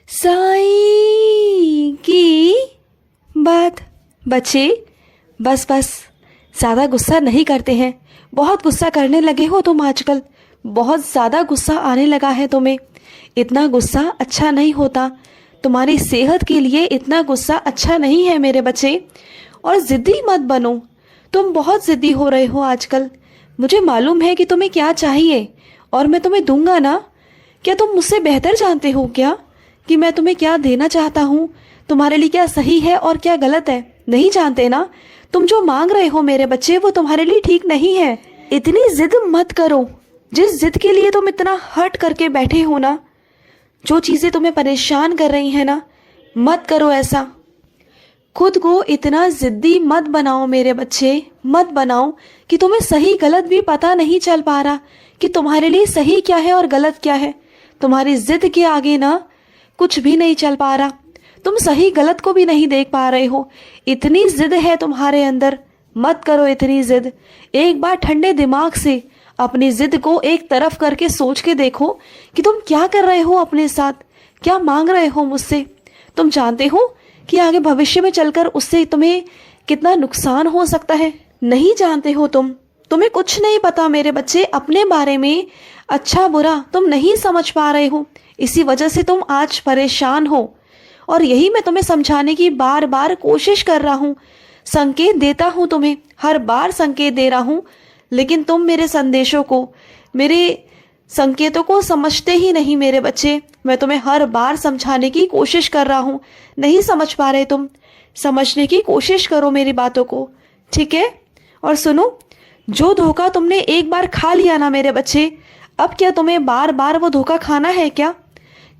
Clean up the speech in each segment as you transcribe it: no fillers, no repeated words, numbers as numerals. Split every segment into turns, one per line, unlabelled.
साईं की बात। बच्चे बस बस, ज़्यादा गुस्सा नहीं करते हैं। बहुत गुस्सा करने लगे हो तुम आजकल, बहुत ज़्यादा गुस्सा आने लगा है तुम्हें। इतना गुस्सा अच्छा नहीं होता, तुम्हारी सेहत के लिए इतना गुस्सा अच्छा नहीं है मेरे बच्चे। और ज़िद्दी मत बनो, तुम बहुत ज़िद्दी हो रहे हो आजकल। मुझे मालूम है कि तुम्हें क्या चाहिए और मैं तुम्हें दूंगा ना। क्या तुम मुझसे बेहतर जानते हो क्या कि मैं तुम्हें क्या देना चाहता हूँ, तुम्हारे लिए क्या सही है और क्या गलत है? नहीं जानते ना। तुम जो मांग रहे हो मेरे बच्चे, वो तुम्हारे लिए ठीक नहीं है। इतनी जिद मत करो। जिस जिद के लिए तुम इतना हट करके बैठे हो ना, जो चीज़ें तुम्हें परेशान कर रही हैं ना, मत करो ऐसा। खुद को इतना जिद्दी मत बनाओ मेरे बच्चे, मत बनाओ कि तुम्हें सही गलत भी पता नहीं चल पा रहा कि तुम्हारे लिए सही क्या है और गलत क्या है। तुम्हारी जिद के आगे ना कुछ भी नहीं चल पा रहा, तुम सही गलत को भी नहीं देख पा रहे हो। इतनी जिद है तुम्हारे अंदर, मत करो इतनी जिद। एक बार ठंडे दिमाग से अपनी जिद को एक तरफ करके सोच के देखो कि तुम क्या कर रहे हो अपने साथ, क्या मांग रहे हो मुझसे। तुम जानते हो कि आगे भविष्य में चलकर उससे तुम्हें कितना नुकसान हो सकता है? नहीं जानते हो तुम्हें कुछ नहीं पता मेरे बच्चे अपने बारे में। अच्छा बुरा तुम नहीं समझ पा रहे हो, इसी वजह से तुम आज परेशान हो। और यही मैं तुम्हें समझाने की बार बार कोशिश कर रहा हूँ, संकेत देता हूँ तुम्हें, हर बार संकेत दे रहा हूँ, लेकिन तुम मेरे संदेशों को, मेरे संकेतों को समझते ही नहीं मेरे बच्चे। मैं तुम्हें हर बार समझाने की कोशिश कर रहा हूँ, नहीं समझ पा रहे तुम। समझने की कोशिश करो मेरी बातों को, ठीक है? और सुनो, जो धोखा तुमने एक बार खा लिया ना मेरे बच्चे, अब क्या तुम्हें बार बार वो धोखा खाना है क्या?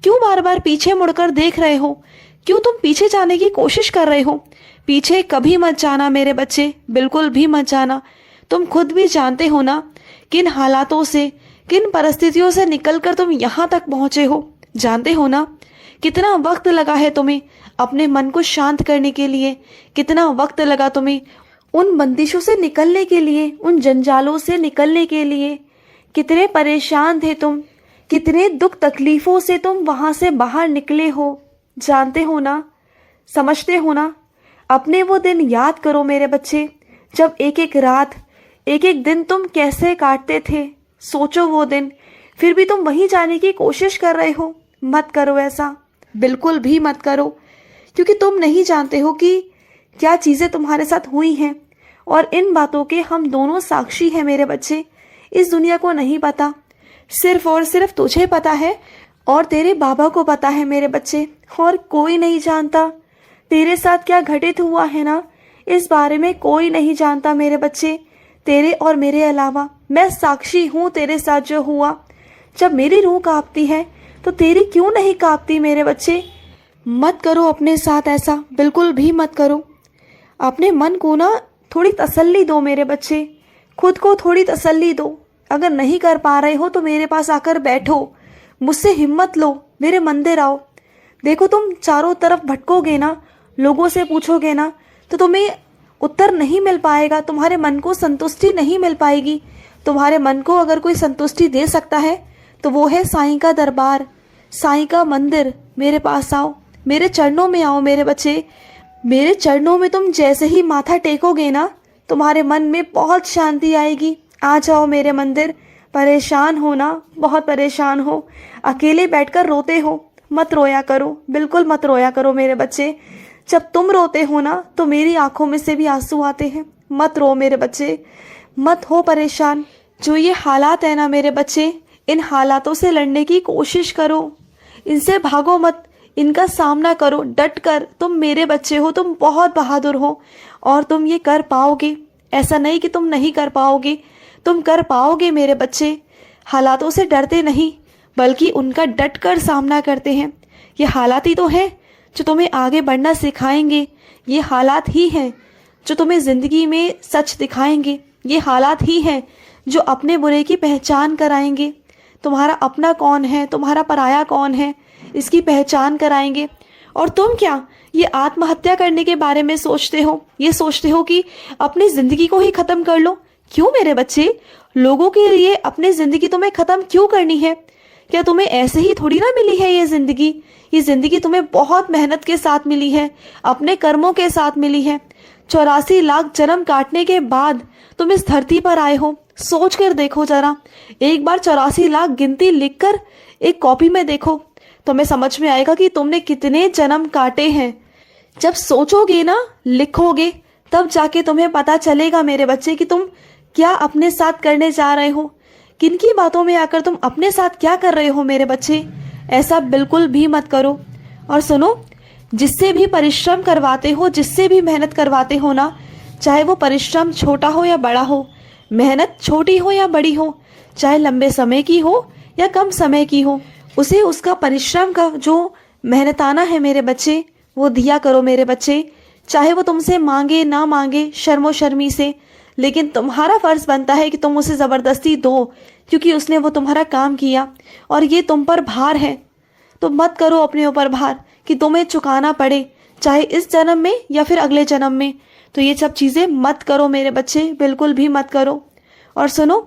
क्यों बार बार पीछे मुड़कर देख रहे हो? क्यों तुम पीछे जाने की कोशिश कर रहे हो? पीछे कभी मत जाना मेरे बच्चे, बिल्कुल भी मत जाना। तुम खुद भी जानते हो ना किन हालातों से, किन परिस्थितियों से निकलकर तुम यहाँ तक पहुँचे हो। जानते हो ना कितना वक्त लगा है तुम्हें अपने मन को शांत करने के लिए, कितना वक्त लगा तुम्हें उन बंदिशों से निकलने के लिए, उन जंजालों से निकलने के लिए। कितने परेशान थे तुम, कितने दुख तकलीफों से तुम वहां से बाहर निकले हो। जानते हो ना, समझते हो ना? अपने वो दिन याद करो मेरे बच्चे, जब एक एक रात, एक एक दिन तुम कैसे काटते थे। सोचो वो दिन, फिर भी तुम वहीं जाने की कोशिश कर रहे हो। मत करो ऐसा, बिल्कुल भी मत करो, क्योंकि तुम नहीं जानते हो कि क्या चीज़ें तुम्हारे साथ हुई हैं। और इन बातों के हम दोनों साक्षी हैं मेरे बच्चे। इस दुनिया को नहीं पता, सिर्फ और सिर्फ तुझे पता है और तेरे बाबा को पता है मेरे बच्चे, और कोई नहीं जानता। तेरे साथ क्या घटित हुआ है ना, इस बारे में कोई नहीं जानता मेरे बच्चे, तेरे और मेरे अलावा। मैं साक्षी हूँ तेरे साथ जो हुआ। जब मेरी रूह कांपती है तो तेरी क्यों नहीं कांपती मेरे बच्चे? मत करो अपने साथ ऐसा, बिल्कुल भी मत करो। अपने मन को ना थोड़ी तसल्ली दो मेरे बच्चे, खुद को थोड़ी तसल्ली दो। अगर नहीं कर पा रहे हो तो मेरे पास आकर बैठो, मुझसे हिम्मत लो, मेरे मंदिर आओ। देखो तुम चारों तरफ भटकोगे ना, लोगों से पूछोगे ना, तो तुम्हें उत्तर नहीं मिल पाएगा, तुम्हारे मन को संतुष्टि नहीं मिल पाएगी। तुम्हारे मन को अगर कोई संतुष्टि दे सकता है तो वो है साईं का दरबार, साईं का मंदिर। मेरे पास आओ, मेरे चरणों में आओ मेरे बच्चे। मेरे चरणों में तुम जैसे ही माथा टेकोगे ना, तुम्हारे मन में बहुत शांति आएगी। आ जाओ मेरे मंदिर। परेशान हो ना, बहुत परेशान हो, अकेले बैठकर रोते हो, मत रोया करो, बिल्कुल मत रोया करो मेरे बच्चे। जब तुम रोते हो ना तो मेरी आंखों में से भी आंसू आते हैं। मत रो मेरे बच्चे, मत हो परेशान। जो ये हालात है ना मेरे बच्चे, इन हालातों से लड़ने की कोशिश करो, इनसे भागो मत, इनका सामना करो डट कर। तुम मेरे बच्चे हो, तुम बहुत बहादुर हो और तुम ये कर पाओगे। ऐसा नहीं कि तुम नहीं कर पाओगे, तुम कर पाओगे मेरे बच्चे। हालातों से डरते नहीं, बल्कि उनका डट कर सामना करते हैं। ये हालात ही तो हैं जो तुम्हें आगे बढ़ना सिखाएंगे। ये हालात ही हैं जो तुम्हें ज़िंदगी में सच दिखाएंगे। ये हालात ही हैं जो अपने बुरे की पहचान कराएंगे। तुम्हारा अपना कौन है, तुम्हारा पराया कौन है, इसकी पहचान कराएंगे। और तुम क्या ये आत्महत्या करने के बारे में सोचते हो? ये सोचते हो कि अपनी ज़िंदगी को ही ख़त्म कर लो। क्यों मेरे बच्चे, लोगों के लिए अपनी ज़िंदगी तुम्हें ख़त्म क्यों करनी है? क्या तुम्हें ऐसे ही थोड़ी ना मिली है ये ज़िंदगी? ये ज़िंदगी तुम्हें बहुत मेहनत के साथ मिली है, अपने कर्मों के साथ मिली है। 84 लाख जन्म काटने के बाद तुम इस धरती पर आए हो। सोच कर देखो जरा, एक बार 84 लाख गिनती लिखकर एक कॉपी में देखो, तुम्हें समझ में आएगा कि तुमने कितने जन्म काटे हैं। जब सोचोगे ना, लिखोगे, तब जाके तुम्हें पता चलेगा मेरे बच्चे कि तुम क्या अपने साथ करने जा रहे हो, किन की बातों में आकर तुम अपने साथ क्या कर रहे हो मेरे बच्चे। ऐसा बिल्कुल भी मत करो। और सुनो, जिससे भी परिश्रम करवाते हो, जिससे भी मेहनत करवाते हो ना, चाहे वो परिश्रम छोटा हो या बड़ा हो, मेहनत छोटी हो या बड़ी हो, चाहे लंबे समय की हो या कम समय की हो, उसे उसका परिश्रम का जो मेहनताना है मेरे बच्चे, वो दिया करो मेरे बच्चे। चाहे वो तुमसे मांगे ना मांगे, शर्मो शर्मी से, लेकिन तुम्हारा फर्ज बनता है कि तुम उसे ज़बरदस्ती दो, क्योंकि उसने वो तुम्हारा काम किया और ये तुम पर भार है। तो मत करो अपने ऊपर भार कि तुम्हें चुकाना पड़े, चाहे इस जन्म में या फिर अगले जन्म में। तो ये सब चीज़ें मत करो मेरे बच्चे, बिल्कुल भी मत करो। और सुनो,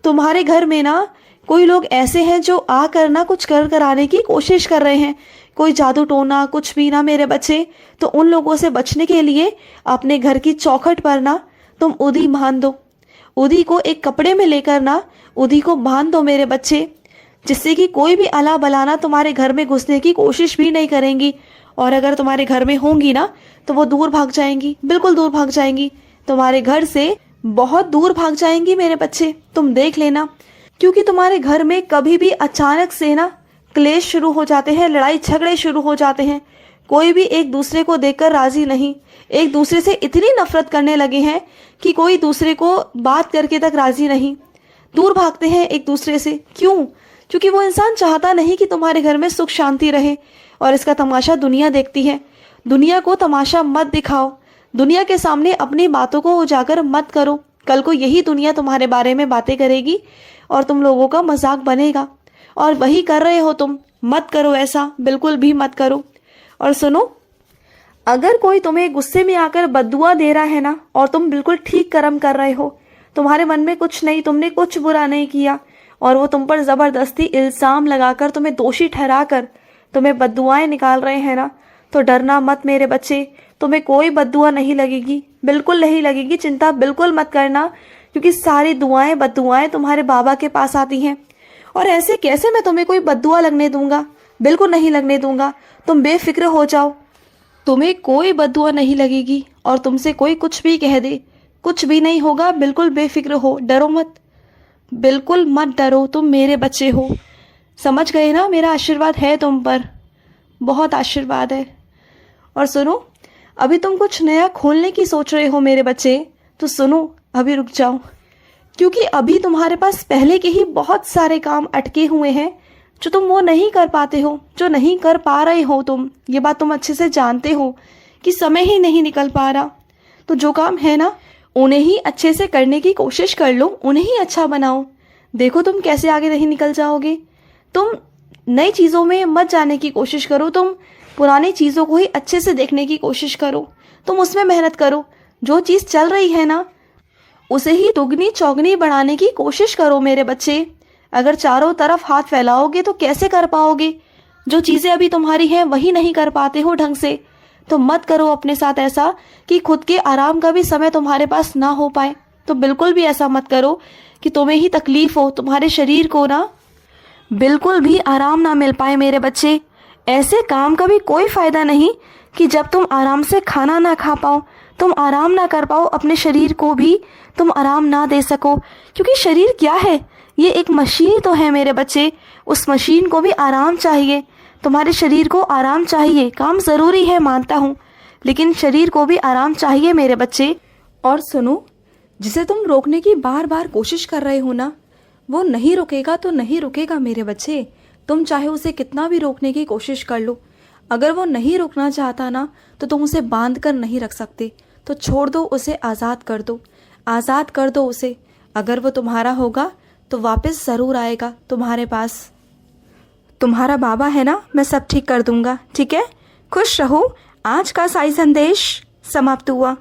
तुम्हारे घर में ना कोई लोग ऐसे हैं जो आकर ना कुछ कर कराने की कोशिश कर रहे हैं, कोई जादू टोना कुछ भी ना मेरे बच्चे। तो उन लोगों से बचने के लिए अपने घर की चौखट पर ना तुम उदी बांध दो। उदी को एक कपड़े में लेकर ना उदी को बांध दो मेरे बच्चे, जिससे कि कोई भी अला बलाना तुम्हारे घर में घुसने की कोशिश भी नहीं करेंगी। और अगर तुम्हारे घर में होंगी ना तो वो दूर भाग जाएंगी, बिल्कुल दूर भाग जाएंगी, तुम्हारे घर से बहुत दूर भाग जाएंगी मेरे बच्चे। तुम देख लेना, क्योंकि तुम्हारे घर में कभी भी अचानक से ना क्लेश शुरू हो जाते हैं, लड़ाई झगड़े शुरू हो जाते हैं। कोई भी एक दूसरे को देखकर राजी नहीं, एक दूसरे से इतनी नफरत करने लगे हैं कि कोई दूसरे को बात करके तक राजी नहीं, दूर भागते हैं एक दूसरे से। क्यों? क्योंकि वो इंसान चाहता नहीं कि तुम्हारे घर में सुख शांति रहे। और इसका तमाशा दुनिया देखती है। दुनिया को तमाशा मत दिखाओ, दुनिया के सामने अपनी बातों को उजागर मत करो। कल को यही दुनिया तुम्हारे बारे में बातें करेगी और तुम लोगों का मजाक बनेगा, और वही कर रहे हो तुम। मत करो ऐसा, बिल्कुल भी मत करो। और सुनो, अगर कोई तुम्हें गुस्से में आकर बद्दुआ दे रहा है ना, और तुम बिल्कुल ठीक कर्म कर रहे हो, तुम्हारे मन में कुछ नहीं, तुमने कुछ बुरा नहीं किया, और वो तुम पर ज़बरदस्ती इल्ज़ाम लगाकर तुम्हें दोषी ठहराकर तुम्हें बद्दुआएं निकाल रहे हैं ना, तो डरना मत मेरे बच्चे। तुम्हें कोई बद्दुआ नहीं लगेगी, बिल्कुल नहीं लगेगी, चिंता बिल्कुल मत करना, क्योंकि सारी दुआएं बद्दुआएं तुम्हारे बाबा के पास आती हैं। और ऐसे कैसे मैं तुम्हें कोई बद्दुआ लगने दूंगा, बिल्कुल नहीं लगने दूंगा। तुम बेफिक्र हो जाओ, तुम्हें कोई बद्दुआ नहीं लगेगी। और तुमसे कोई कुछ भी कह दे, कुछ भी नहीं होगा, बिल्कुल बेफिक्र हो, डरो मत, बिल्कुल मत डरो, तुम मेरे बच्चे हो। समझ गए ना? मेरा आशीर्वाद है तुम पर, बहुत आशीर्वाद है। और सुनो, अभी तुम कुछ नया खोलने की सोच रहे हो मेरे बच्चे, तो सुनो, अभी रुक जाओ, क्योंकि अभी तुम्हारे पास पहले के ही बहुत सारे काम अटके हुए हैं जो तुम वो नहीं कर पाते हो, जो नहीं कर पा रहे हो तुम। ये बात तुम अच्छे से जानते हो कि समय ही नहीं निकल पा रहा। तो जो काम है ना, उन्हें ही अच्छे से करने की कोशिश कर लो, उन्हें ही अच्छा बनाओ। देखो तुम कैसे आगे नहीं निकल जाओगे। तुम नई चीज़ों में मत जाने की कोशिश करो, तुम पुरानी चीज़ों को ही अच्छे से देखने की कोशिश करो, तुम उसमें मेहनत करो। जो चीज़ चल रही है ना, उसे ही दुगनी चौगनी बढ़ाने की कोशिश करो मेरे बच्चे। अगर चारों तरफ हाथ फैलाओगे तो कैसे कर पाओगे? जो चीज़ें अभी तुम्हारी हैं वही नहीं कर पाते हो ढंग से, तो मत करो अपने साथ ऐसा कि खुद के आराम का भी समय तुम्हारे पास ना हो पाए। तो बिल्कुल भी ऐसा मत करो कि तुम्हें ही तकलीफ हो, तुम्हारे शरीर को ना बिल्कुल भी आराम ना मिल पाए मेरे बच्चे। ऐसे काम का भी कोई फ़ायदा नहीं कि जब तुम आराम से खाना ना खा पाओ, तुम आराम ना कर पाओ, अपने शरीर को भी तुम आराम ना दे सको। क्योंकि शरीर क्या है? ये एक मशीन तो है मेरे बच्चे, उस मशीन को भी आराम चाहिए। तुम्हारे शरीर को आराम चाहिए, काम ज़रूरी है मानता हूँ, लेकिन शरीर को भी आराम चाहिए मेरे बच्चे। और सुनो, जिसे तुम रोकने की बार बार कोशिश कर रहे हो ना, वो नहीं रुकेगा तो नहीं रुकेगा मेरे बच्चे। तुम चाहे उसे कितना भी रोकने की कोशिश कर लो, अगर वो नहीं रुकना चाहता ना, तो तुम उसे बांध कर नहीं रख सकते। तो छोड़ दो उसे, आज़ाद कर दो, आज़ाद कर दो उसे। अगर वो तुम्हारा होगा तो वापस ज़रूर आएगा तुम्हारे पास। तुम्हारा बाबा है ना, मैं सब ठीक कर दूंगा, ठीक है? खुश रहो। आज का साई संदेश समाप्त हुआ।